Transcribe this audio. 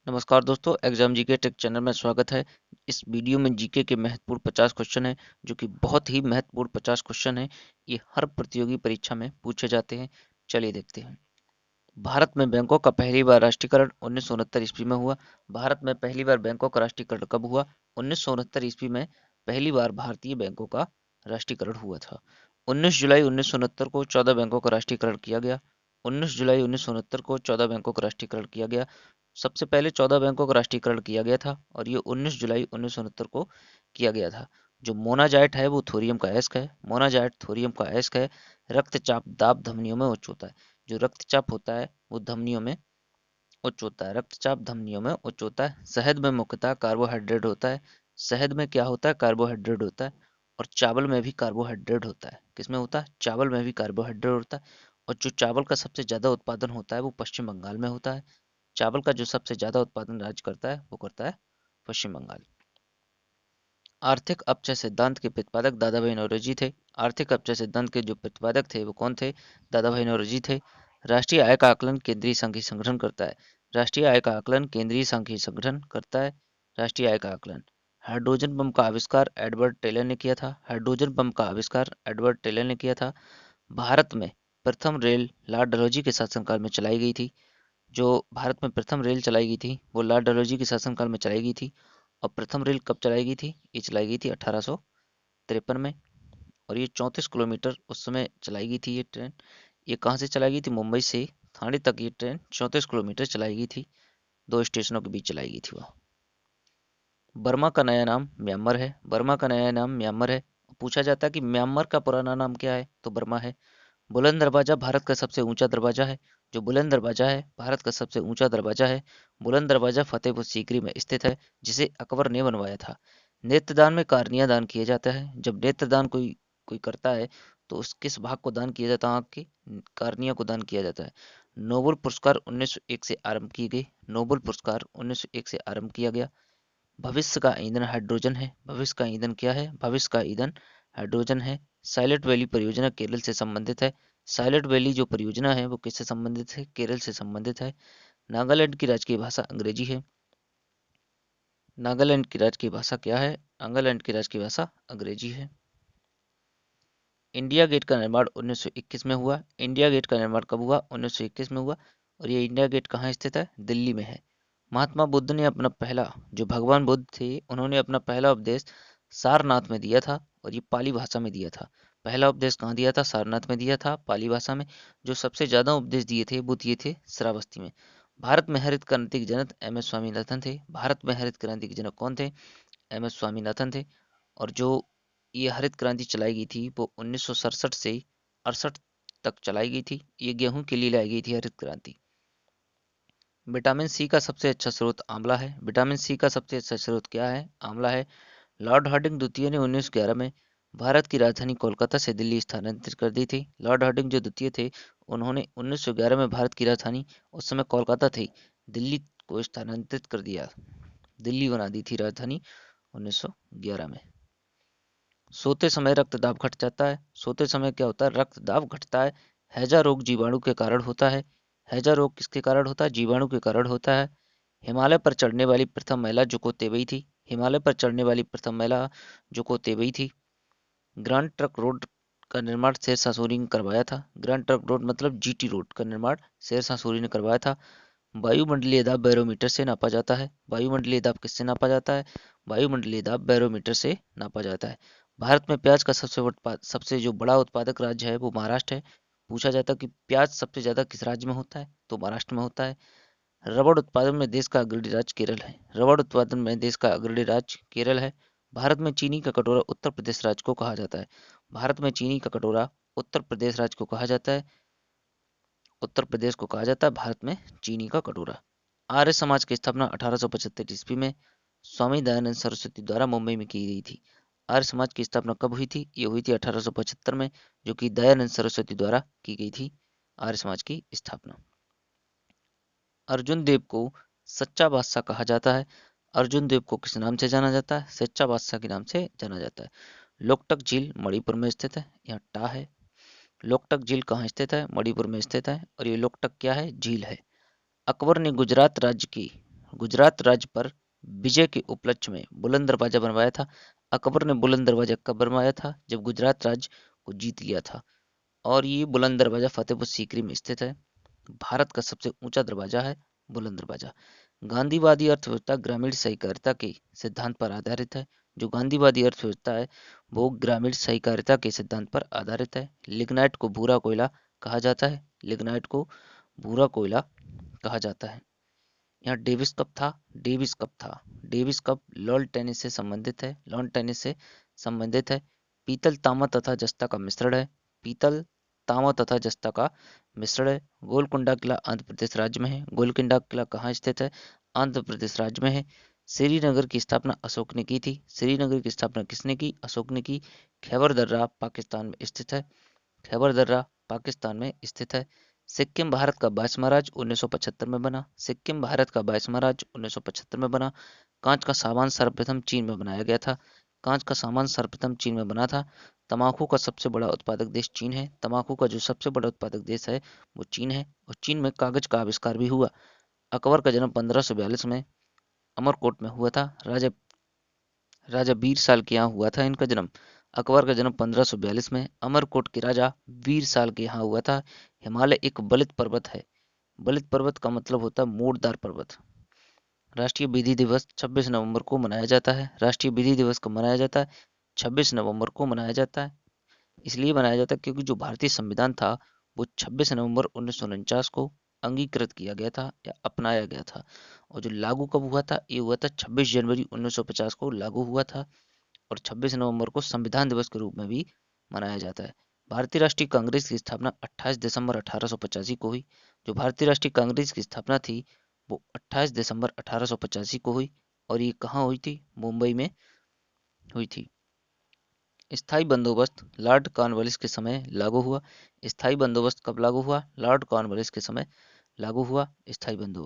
नमस्कार दोस्तों, exam GK take channel में स्वागत है। इस वीडियो में जीके के महत्वपूर्ण 50 क्वेश्चन हैं, जो कि बहुत ही महत्वपूर्ण 50 क्वेश्चन हैं। ये हर प्रतियोगी परीक्षा में पूछे जाते हैं। चलिए देखते हैं। भारत में बैंकों का पहली बार राष्ट्रीयकरण 1969 ईस्वी में हुआ। भारत में पहली बार बैंकों का राष्ट्रीयकरण कब हुआ? 1969 ईस्वी में पहली बार भारतीय बैंकों का राष्ट्रीयकरण हुआ था। 19 जुलाई 1969 को 14 बैंकों का राष्ट्रीयकरण किया गया। 19 जुलाई 1969 को 14 बैंकों का राष्ट्रीयकरण किया गया। सबसे पहले 14 बैंकों का राष्ट्रीयकरण किया गया था और ये 19 जुलाई 1969 को किया गया था। जो मोनाजाइट है वो थोरियम का अयस्क है। मोनाजाइट थोरियम का अयस्क है। रक्तचाप दाब धमनियों में उच्च होता है। जो रक्तचाप होता है वो धमनियों में उच्च होता है। रक्तचाप धमनियों में उच्च होता है। शहद में मुख्यतः कार्बोहाइड्रेट होता है। शहद में क्या होता है? कार्बोहाइड्रेट होता है। और चावल में भी कार्बोहाइड्रेट होता है। किसमें होता है? चावल में भी कार्बोहाइड्रेट होता है। और जो चावल का सबसे ज्यादा उत्पादन होता है वो पश्चिम बंगाल में होता है। चावल का जो सबसे ज्यादा उत्पादन राज्य करता है वो करता है पश्चिम बंगाल। आर्थिक अपचय सिद्धांत के प्रतिपादक दादा भाई नौरोजी थे। आर्थिक अपचय सिद्धांत के जो प्रतिपादक थे वो कौन थे? दादा भाई नौरोजी थे। राष्ट्रीय आय का आकलन केंद्रीय सांख्यिकी संगठन करता है। राष्ट्रीय आय का आकलन केंद्रीय सांख्यिकी संगठन करता है। राष्ट्रीय आय का आकलन। हाइड्रोजन बम का आविष्कार एडवर्ड टेलर ने किया था। हाइड्रोजन बम का आविष्कार एडवर्ड टेलर ने किया था। भारत में प्रथम रेल लॉर्ड डलहौजी के शासनकाल में चलाई गई थी। जो भारत में प्रथम रेल चलाई गई थी वो लॉर्ड डलहौजी के शासनकाल में चलाई गई थी। और प्रथम रेल कब चलाई गई थी? ये चलाई गई थी 1853 में। और ये 34 किलोमीटर उस समय चलाई गई थी ये ट्रेन। ये कहाँ से चलाई गई थी? मुंबई से थाने तक ये ट्रेन 34 किलोमीटर चलाई गई थी। दो स्टेशनों के बीच चलाई गई थी वह। बर्मा का नया नाम म्यांमार है। बर्मा का नया नाम म्यांमार है। पूछा जाता है कि म्यांमार का पुराना नाम क्या है, तो बर्मा है। बुलंद दरवाजा भारत का सबसे ऊंचा दरवाजा है। जो बुलंद दरवाजा है भारत का सबसे ऊंचा दरवाजा है। बुलंद दरवाजा फतेहपुर सीकरी में स्थित है, जिसे अकबर ने बनवाया था। नेत्रदान में कार्निया दान किया जाता है। जब नेत्रदान कोई कोई करता है तो उस किस भाग को दान किया जाता है? आंख की कार्निया को दान किया जाता है। नोबेल पुरस्कार 1901 से आरंभ की गई। नोबेल पुरस्कार 1901 से आरंभ किया गया। भविष्य का ईंधन हाइड्रोजन है। भविष्य का ईंधन क्या है? भविष्य का ईंधन हाइड्रोजन है। साइलेंट वैली परियोजना केरल से संबंधित है। साइलेंट वैली जो परियोजना है वो किससे संबंधित है? केरल से संबंधित है। नागालैंड की राजकीय भाषा अंग्रेजी है। नागालैंड की राजकीय भाषा क्या है? नागालैंड की राजकीय भाषा अंग्रेजी है। इंडिया गेट का निर्माण 1921 में हुआ। इंडिया गेट का निर्माण कब हुआ? 1921 में हुआ। और ये इंडिया गेट कहाँ स्थित है? दिल्ली में है। महात्मा बुद्ध ने अपना पहला, जो भगवान बुद्ध थे, उन्होंने अपना पहला उपदेश सारनाथ में दिया था और ये पाली भाषा में दिया था। पहला उपदेश कहाँ दिया था? सारनाथ में दिया था, पाली भाषा में। जो सबसे ज्यादा उपदेश दिए थे वो दिए थे श्रावस्ती में। भारत में हरित क्रांति के जनक एम एस स्वामीनाथन थे। भारत में हरित क्रांति के जनक कौन थे? एम एस स्वामीनाथन थे। और जो ये हरित क्रांति चलाई गई थी वो 1967 से 68 तक चलाई गई थी। ये गेहूं के लिए लाई गई थी हरित क्रांति। विटामिन सी का सबसे अच्छा स्रोत आंवला है। विटामिन सी का सबसे अच्छा स्रोत क्या है? आंवला है। लॉर्ड हार्डिंग द्वितीय ने 1911 में भारत की राजधानी कोलकाता से दिल्ली स्थानांतरित कर दी थी। लॉर्ड हार्डिंग जो द्वितीय थे, उन्होंने 1911 में भारत की राजधानी, उस समय कोलकाता थी, दिल्ली को स्थानांतरित कर दिया। दिल्ली बना दी थी राजधानी 1911 में। सोते समय रक्तदाब घट जाता है। सोते समय क्या होता है? रक्तदाब घटता है। हैजा रोग जीवाणु के कारण होता है। हैजा रोग किसके कारण होता है? जीवाणु के कारण होता है। हिमालय पर चढ़ने वाली प्रथम महिला जुको तेबई थी। हिमालय पर चढ़ने वाली प्रथम महिला जुको तेबई थी। ग्रांड ट्रक रोड का निर्माण शेरशाह सूरी ने करवाया था। ग्रांड ट्रक रोड मतलब जीटी रोड का निर्माण शेरशाह सूरी ने करवाया था। वायुमंडलीय दाब बैरोमीटर से नापा जाता है। वायुमंडलीय दाब किससे नापा जाता है? वायुमंडलीय दाब बैरोमीटर से नापा जाता है। भारत में प्याज का सबसे जो बड़ा उत्पादक राज्य है वो महाराष्ट्र है। पूछा जाता है कि प्याज सबसे ज्यादा किस राज्य में होता है, तो महाराष्ट्र में होता है। रबड़ उत्पादन में देश का अग्रणी राज्य केरल है। रबड़ उत्पादन में देश का अग्रणी राज्य केरल है। भारत में चीनी का कटोरा उत्तर प्रदेश राज्य को कहा जाता है। भारत में चीनी का कटोरा उत्तर प्रदेश राज्य को कहा जाता है। उत्तर प्रदेश को कहा जाता है भारत में चीनी का कटोरा। आर्य समाज की स्थापना 1875 ईस्वी में स्वामी दयानंद सरस्वती द्वारा मुंबई में की गई थी। आर्य समाज की स्थापना कब हुई थी? ये हुई थी 1875 में, जो कि दयानंद सरस्वती द्वारा की गई थी आर्य समाज की स्थापना। अर्जुन देव को सच्चा बादशाह कहा जाता है। अर्जुन देव को किस नाम से जाना जाता है? सच्चा बादशाह के नाम से जाना जाता है। लोकटक झील मणिपुर में स्थित है। यहाँ टा है। लोकटक झील कहाँ स्थित है? मणिपुर में स्थित है। और ये लोकटक क्या है? झील है। अकबर ने गुजरात राज्य पर विजय के उपलक्ष्य में बुलंद दरवाजा बनवाया था? अकबर ने बुलंद दरवाजा कब बनवाया था? जब गुजरात राज्य को जीत लिया था। और ये बुलंद दरवाजा फतेहपुर सीकरी में स्थित है। भारत का सबसे ऊंचा दरवाजा है बुलंद दरवाजा। गांधीवादी अर्थव्यवस्था ग्रामीण सहकारिता के सिद्धांत पर आधारित है। जो गांधीवादी अर्थव्यवस्था है वो ग्रामीण सहकारिता के सिद्धांत पर आधारित है। लिग्नाइट को भूरा कोयला कहा जाता है। लिग्नाइट को भूरा कोयला कहा जाता है। यहाँ डेविस कप था। डेविस कप था। डेविस कप लॉन टेनिस से संबंधित है। लॉन टेनिस से संबंधित है। पीतल तांबा तथा जस्ता का मिश्रण है। पीतल तांबा तथा जस्ता का मिश्रण है। गोलकुंडा किला आंध्र प्रदेश राज्य में है। गोलकुंडा किला कहाँ स्थित है? आंध्र प्रदेश राज्य में है। श्रीनगर की स्थापना अशोक ने की थी। श्रीनगर की स्थापना किसने की? अशोक ने की। खैबर दर्रा पाकिस्तान में स्थित है। खैबर दर्रा पाकिस्तान में स्थित है। सिक्किम भारत का 22वां राज्य 1975 में बना। सिक्किम भारत का 22वां राज्य 1975 में बना। कांच का सामान सर्वप्रथम चीन में बनाया गया था। कांच का सामान सर्वप्रथम चीन में बना था। तंबाकू का सबसे बड़ा उत्पादक देश चीन है। तंबाकू का जो सबसे बड़ा उत्पादक देश है वो चीन है। और चीन में कागज का आविष्कार भी हुआ। अकबर का जन्म 1542 में अमरकोट में हुआ था। राजा राजा वीर साल के यहाँ हुआ था इनका जन्म। अकबर का जन्म 1542 में अमरकोट के राजा वीर साल के यहाँ हुआ था। हिमालय एक बलित पर्वत है। बलित पर्वत का मतलब होता है मोड़दार पर्वत। राष्ट्रीय विधि दिवस 26 नवंबर को मनाया जाता है। राष्ट्रीय विधि दिवस कब मनाया जाता है? 26 नवंबर को मनाया जाता है। इसलिए मनाया जाता है क्योंकि जो भारतीय संविधान था वो 26 नवंबर 1949 को अंगीकृत किया गया था या अपनाया गया था। और जो लागू कब हुआ था? ये हुआ था 26 जनवरी 1950 को लागू हुआ था। और 26 नवंबर को संविधान दिवस के रूप में भी मनाया जाता है। भारतीय राष्ट्रीय कांग्रेस की स्थापना 28 दिसंबर 1885 को हुई। जो भारतीय राष्ट्रीय कांग्रेस की स्थापना थी वो 28 दिसंबर 1885 को हुई। और ये कहाँ हुई थी? मुंबई में हुई थी। स्थायी बंदोबस्त लॉर्ड कॉर्नवालिस के समय लागू हुआ। स्थायी बंदोबस्त कब लागू हुआ? लॉर्ड कॉर्नवालिस के समय लागू हुआ स्थायी बंदोबस्त।